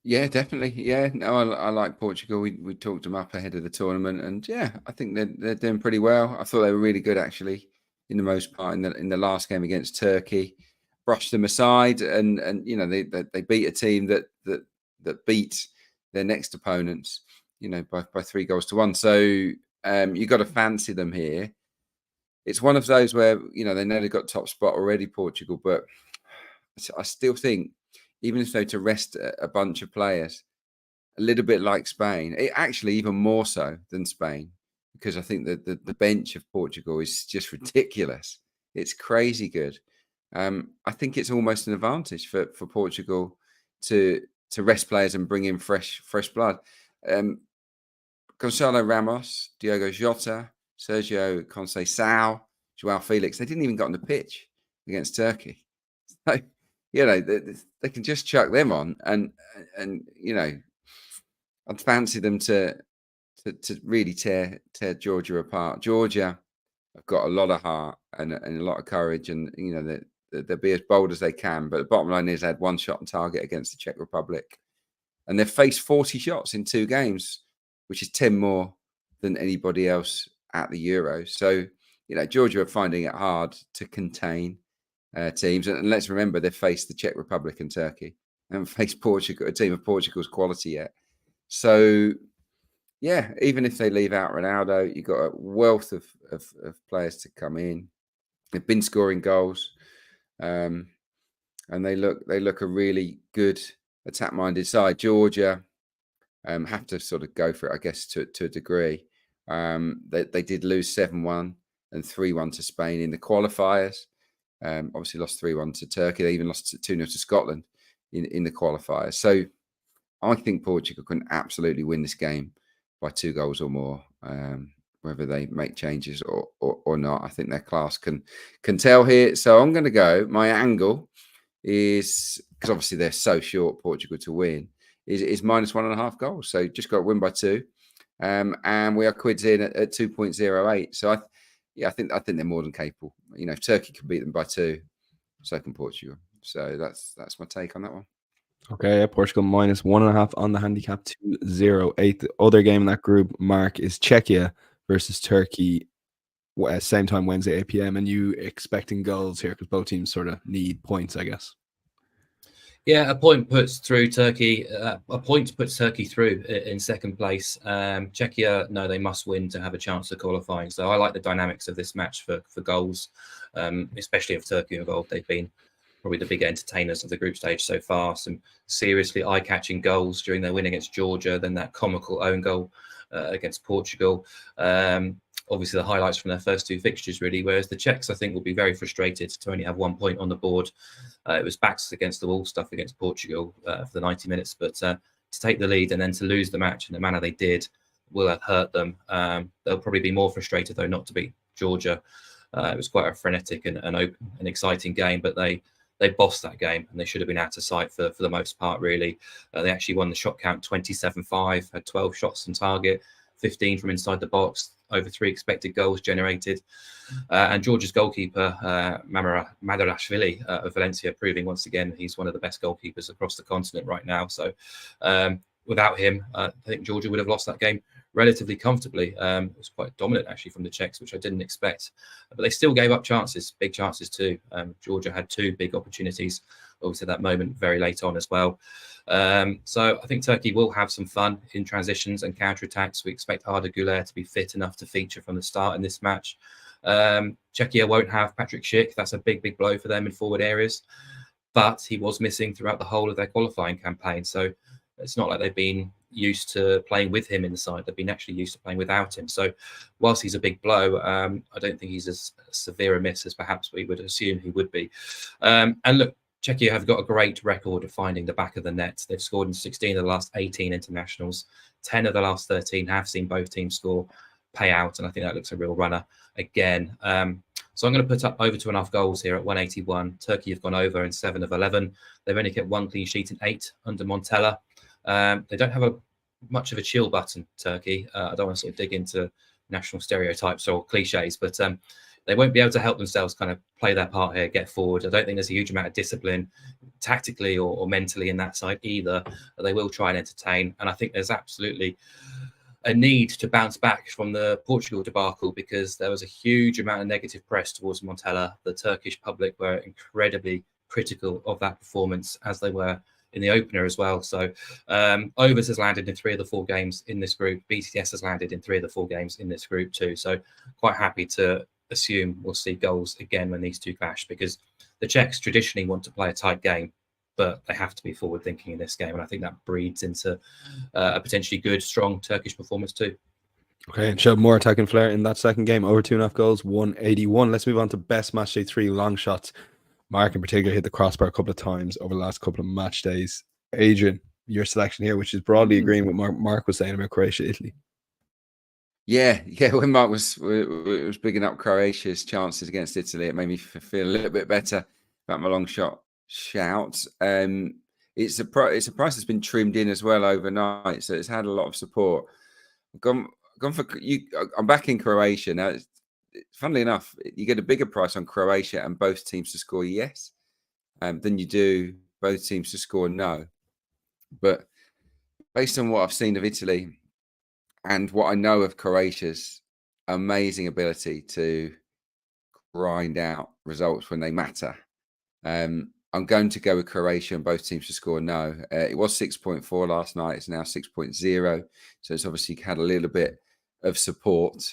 Yeah, definitely. Yeah, no, I like Portugal. We talked them up ahead of the tournament, and yeah, I think they're doing pretty well. I thought they were really good actually in the most part in the last game against Turkey. Brushed them aside, and they beat a team that beat their next opponents, by 3 goals to 1. So you got to fancy them here. It's one of those where they know they've got top spot already, Portugal, but I still think even if they to rest a bunch of players, a little bit like Spain, actually even more so than Spain, because I think that the bench of Portugal is just ridiculous. It's crazy good. I think it's almost an advantage for Portugal to rest players and bring in fresh blood. Gonçalo Ramos, Diogo Jota, Sergio Conceição, João Felix, they didn't even get on the pitch against Turkey. So, they can just chuck them on, and I'd fancy them to really tear Georgia apart. Georgia have got a lot of heart and a lot of courage, and they'll be as bold as they can. But the bottom line is they had 1 shot on target against the Czech Republic, and they've faced 40 shots in 2 games, which is 10 more than anybody else at the Euros. So, Georgia are finding it hard to contain teams. And let's remember, they've faced the Czech Republic and Turkey, and faced Portugal, a team of Portugal's quality yet. So, yeah, even if they leave out Ronaldo, you've got a wealth of players to come in. They've been scoring goals. And they look a really good attack-minded side. Georgia have to sort of go for it, I guess, to a degree. They did lose 7-1 and 3-1 to Spain in the qualifiers. Obviously lost 3-1 to Turkey. They even lost 2-0 to Scotland in the qualifiers. So I think Portugal can absolutely win this game by 2 goals or more. Whether they make changes or not, I think their class can tell here. So I'm going to go. My angle is, because obviously they're so short, Portugal to win, is -1.5 goals. So just got to win by 2, and we are quids in at 2.08. So I think they're more than capable. If Turkey can beat them by 2, so can Portugal. So that's my take on that one. Okay, Portugal -1.5 on the handicap, 2.08. The other game in that group, Mark, is Czechia versus Turkey. same time Wednesday 8 p.m. And you expecting goals here because both teams sort of need points, I guess. Yeah, a point puts Turkey through in second place. Czechia, no, they must win to have a chance of qualifying. So I like the dynamics of this match for goals, especially if Turkey are involved. They've been probably the big entertainers of the group stage so far. Some seriously eye-catching goals during their win against Georgia, then that comical own goal against Portugal. Obviously, the highlights from their first two fixtures, really. Whereas the Czechs, I think, will be very frustrated to only have 1 point on the board. It was backs against the wall stuff against Portugal for the 90 minutes. But to take the lead and then to lose the match in the manner they did will have hurt them. They'll probably be more frustrated, though, not to beat Georgia. It was quite a frenetic and open and exciting game, but they bossed that game and they should have been out of sight for the most part, really. They actually won the shot count 27-5, had 12 shots on target, 15 from inside the box, over 3 expected goals generated. And Georgia's goalkeeper, Madarashvili of Valencia, proving once again he's one of the best goalkeepers across the continent right now. So without him, I think Georgia would have lost that game relatively comfortably. It was quite dominant, actually, from the Czechs, which I didn't expect. But they still gave up chances, big chances too. Georgia had 2 big opportunities, obviously that moment very late on as well. So I think Turkey will have some fun in transitions and counterattacks. We expect Arda Güler to be fit enough to feature from the start in this match. Czechia won't have Patrick Schick. That's a big blow for them in forward areas. But he was missing throughout the whole of their qualifying campaign. So it's not like they've been used to playing with him in the side. They've been actually used to playing without him. So whilst he's a big blow, I don't think he's as severe a miss as perhaps we would assume he would be. And look, Czechia have got a great record of finding the back of the net. They've scored in 16 of the last 18 internationals. 10 of the last 13 have seen both teams score, pay out, and I think that looks a real runner again. So I'm going to put up over 2.5 goals here at 181. Turkey have gone over in 7 of 11. They've only kept 1 clean sheet in 8 under Montella. They don't have much of a chill button, Turkey. I don't want to sort of dig into national stereotypes or cliches, but they won't be able to help themselves kind of play their part here, get forward. I don't think there's a huge amount of discipline tactically or mentally in that side either. But they will try and entertain. And I think there's absolutely a need to bounce back from the Portugal debacle because there was a huge amount of negative press towards Montella. The Turkish public were incredibly critical of that performance, as they were in the opener as well. So Overs has landed in 3 of the 4 games in this group. BTS has landed in 3 of the 4 games in this group too. So quite happy to assume we'll see goals again when these two clash, because the Czechs traditionally want to play a tight game, but they have to be forward thinking in this game. And I think that breeds into a potentially good, strong Turkish performance too. Okay, and showed more attacking flair in that second game, over 2.5 goals, 181. Let's move on to best match day 3 long shots. Mark in particular hit the crossbar a couple of times over the last couple of match days. Adrian, your selection here, which is broadly agreeing with what Mark was saying about Croatia, Italy. Yeah. When Mark was bigging up Croatia's chances against Italy, it made me feel a little bit better about my long shot shout. It's a price that's been trimmed in as well overnight, so it's had a lot of support. I've gone for you. I'm back in Croatia now. Funnily enough, you get a bigger price on Croatia and both teams to score yes, than you do both teams to score no. But based on what I've seen of Italy and what I know of Croatia's amazing ability to grind out results when they matter, I'm going to go with Croatia and both teams to score no. It was 6.4 last night. It's now 6.0. So it's obviously had a little bit of support.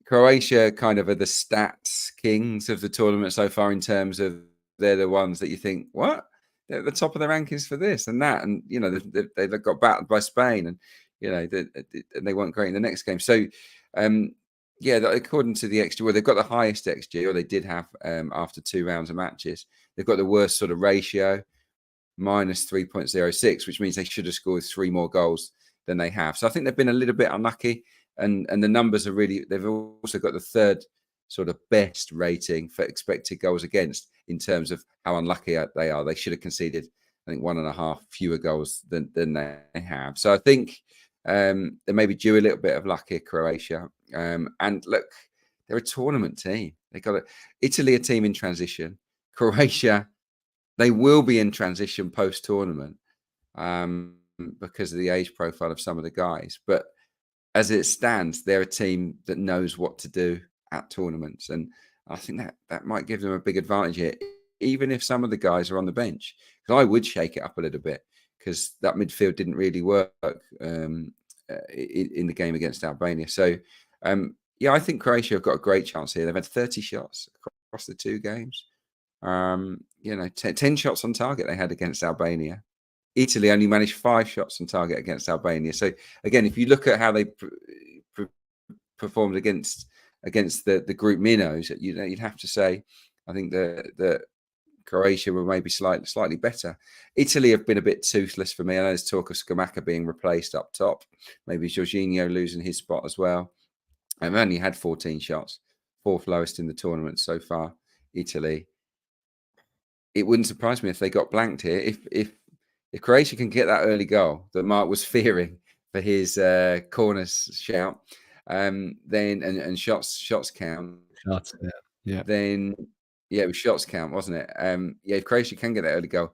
Croatia kind of are the stats kings of the tournament so far, in terms of they're the ones that you think, what? They're at the top of the rankings for this and that. And, you know, they've got battered by Spain and, you know, they weren't great in the next game. So, yeah, according to the XG, well, they've got the highest XG, or they did have after 2 rounds of matches. They've got the worst sort of ratio, minus 3.06, which means they should have scored 3 more goals than they have. So I think they've been a little bit unlucky, and the numbers are really, they've also got the 3rd sort of best rating for expected goals against in terms of how unlucky they are. They should have conceded, I think, 1.5 fewer goals than they have. So I think they maybe due a little bit of luck here, Croatia. And look, they're a tournament team. They got Italy, a team in transition. Croatia, they will be in transition post-tournament because of the age profile of some of the guys. But as it stands, they're a team that knows what to do at tournaments, and I think that might give them a big advantage here, even if some of the guys are on the bench. Because I would shake it up a little bit, because that midfield didn't really work in the game against Albania. So, I think Croatia have got a great chance here. They've had 30 shots across the 2 games. 10 shots on target they had against Albania. Italy only managed 5 shots on target against Albania. So again, if you look at how they performed against the group minnows, you'd have to say, I think that Croatia were maybe slightly better. Italy have been a bit toothless for me. I know there's talk of Scamacca being replaced up top, maybe Jorginho losing his spot as well. I've only had 14 shots, 4th lowest in the tournament so far. Italy. It wouldn't surprise me if they got blanked here. If Croatia can get that early goal that Mark was fearing for his corners shout, then and shots count. Shots, yeah. Then it was shots count, wasn't it? If Croatia can get that early goal,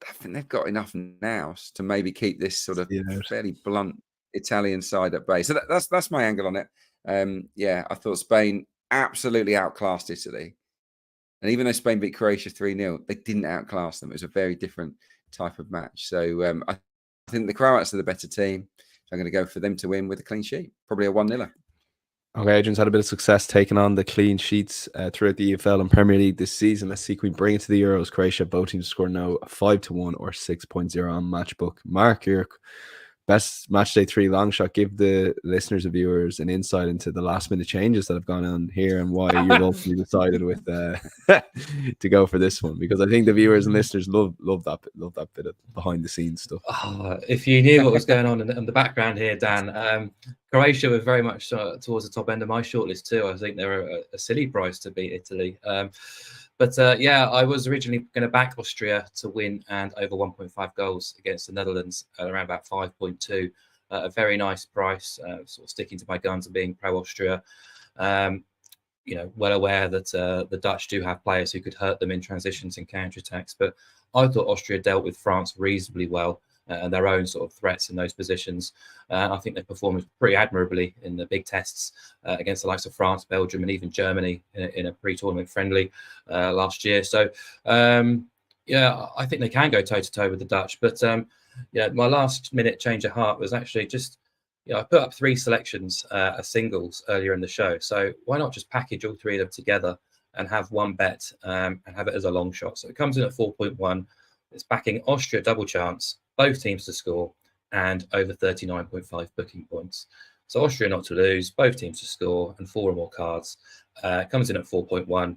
I think they've got enough now to maybe keep this sort of fairly blunt Italian side at bay. So that's my angle on it. I thought Spain absolutely outclassed Italy. And even though Spain beat Croatia 3-0, they didn't outclass them. It was a very different type of match. So I think the Croats are the better team. So I'm going to go for them to win with a clean sheet, probably a 1-0. Okay, Adrian's had a bit of success taking on the clean sheets throughout the EFL and Premier League this season. Let's see, can we bring it to the Euros? Croatia, both teams score now 5-1 or 6.0 on Matchbook. Mark, your best Matchday 3 long shot. Give the listeners and viewers an insight into the last minute changes that have gone on here and why you've ultimately decided with to go for this one, because I think the viewers and listeners love that bit of behind the scenes stuff. If you knew what was going on in the background here, Dan, Croatia were very much towards the top end of my shortlist too. I think they were a silly price to beat Italy. I was originally going to back Austria to win and over 1.5 goals against the Netherlands at around about 5.2. A very nice price, sort of sticking to my guns and being pro-Austria. Well aware that the Dutch do have players who could hurt them in transitions and counterattacks. But I thought Austria dealt with France reasonably well and their own sort of threats in those positions. I think they performed pretty admirably in the big tests against the likes of France, Belgium, and even Germany in a pre-tournament friendly last year. So, I think they can go toe-to-toe with the Dutch. But, my last minute change of heart was actually just, I put up 3 selections as singles earlier in the show. So why not just package all 3 of them together and have one bet and have it as a long shot? So it comes in at 4.1. It's backing Austria double chance, both teams to score, and over 39.5 booking points. So Austria not to lose, both teams to score, and 4 or more cards. Comes in at 4.1.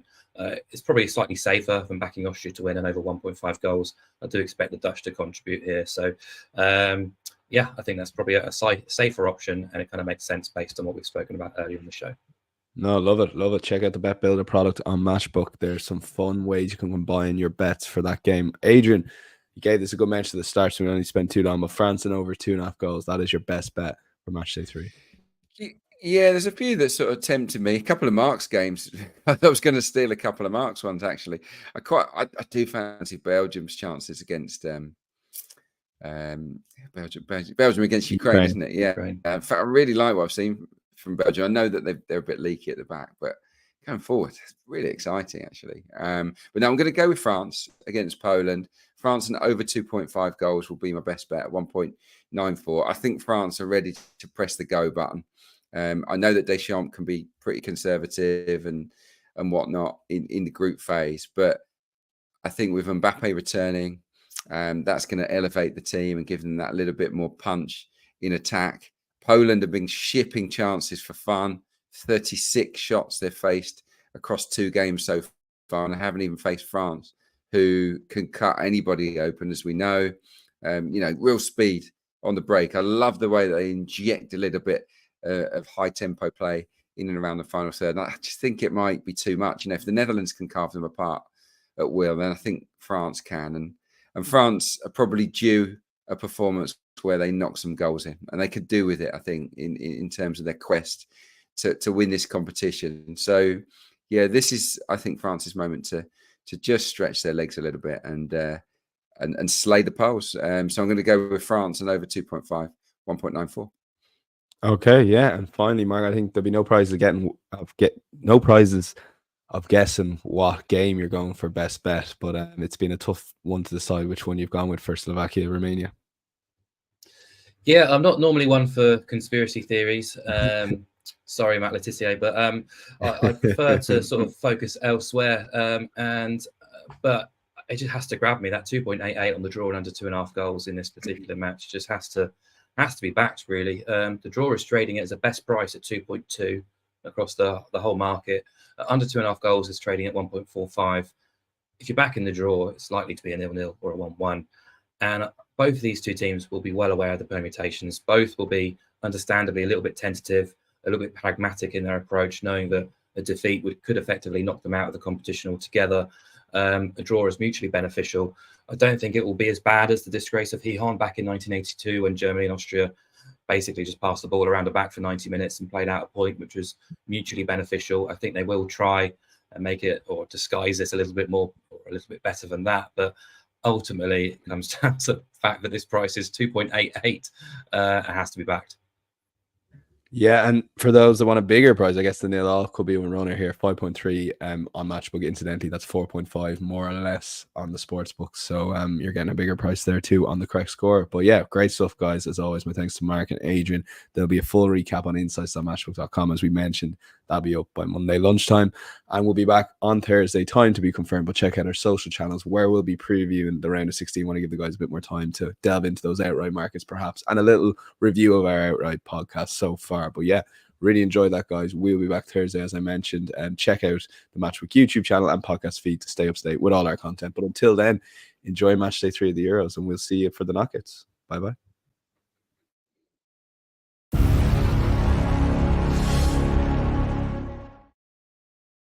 It's probably slightly safer than backing Austria to win and over 1.5 goals. I do expect the Dutch to contribute here. So, I think that's probably a safer option, and it kind of makes sense based on what we've spoken about earlier in the show. No, love it. Check out the Bet Builder product on Matchbook. There's some fun ways you can combine your bets for that game. Adrian, you gave this a good mention at the start, so we only spent too long, but France and over 2.5 goals, that is your best bet for Matchday 3. Yeah, there's a few that sort of tempted me. A couple of Marks games. I was going to steal a couple of Marks ones, actually. I do fancy Belgium's chances against Belgium against Ukraine, isn't it? Yeah. In fact, I really like what I've seen from Belgium. I know that they're a bit leaky at the back, but going forward, it's really exciting, actually. But now I'm going to go with France against Poland. France and over 2.5 goals will be my best bet at 1.94. I think France are ready to press the go button. I know that Deschamps can be pretty conservative and whatnot in the group phase, but I think with Mbappe returning, that's going to elevate the team and give them that little bit more punch in attack. Poland have been shipping chances for fun. 36 shots they've faced across 2 games so far, and I haven't even faced France, who can cut anybody open, as we know. Real speed on the break. I love the way that they inject a little bit of high tempo play in and around the final third. And I just think it might be too much. If the Netherlands can carve them apart at will, then I think France can. And France are probably due a performance where they knock some goals in, and they could do with it, I think, in terms of their quest to win this competition. So, this is, I think, France's moment to just stretch their legs a little bit and slay the Poles. So I'm going to go with France and over 2.5, 1.94. Okay, yeah, and finally, Mark, I think there'll be no prizes no prizes of guessing what game you're going for best bet, but it's been a tough one to decide which one you've gone with for Slovakia, Romania. Yeah, I'm not normally one for conspiracy theories. Sorry, Matt Letizia, but I prefer to sort of focus elsewhere. But it just has to grab me. That 2.88 on the draw and under 2.5 goals in this particular match just has to be backed, really. The draw is trading it as a best price at 2.2 across the whole market. Under 2.5 goals is trading at 1.45. If you're back in the draw, it's likely to be a 0-0 or a 1-1. And both of these two teams will be well aware of the permutations. Both will be understandably a little bit tentative, a little bit pragmatic in their approach, knowing that a defeat could effectively knock them out of the competition altogether. A draw is mutually beneficial. I don't think it will be as bad as the disgrace of Gijón back in 1982 when Germany and Austria basically just passed the ball around the back for 90 minutes and played out a point, which was mutually beneficial. I think they will try and make it or disguise this a little bit more or a little bit better than that. But ultimately, it comes down to the fact that this price is 2.88. It has to be backed. Yeah, and for those that want a bigger prize, I guess the 0-0 could be one runner here, 5.3 on Matchbook. Incidentally, that's 4.5 more or less on the sports book. So you're getting a bigger price there too on the correct score. But yeah, great stuff, guys. As always, my thanks to Mark and Adrian. There'll be a full recap on insights.matchbook.com, as we mentioned. That'll be up by Monday lunchtime. And we'll be back on Thursday, time to be confirmed. But check out our social channels where we'll be previewing the round of 16. I want to give the guys a bit more time to delve into those outright markets, perhaps, and a little review of our outright podcast so far. But yeah, really enjoyed that, guys. We'll be back Thursday, as I mentioned, and check out the Matchbook YouTube channel and podcast feed to stay up to date with all our content. But until then, enjoy Matchday 3 of the Euros, and we'll see you for the knockouts. Bye-bye.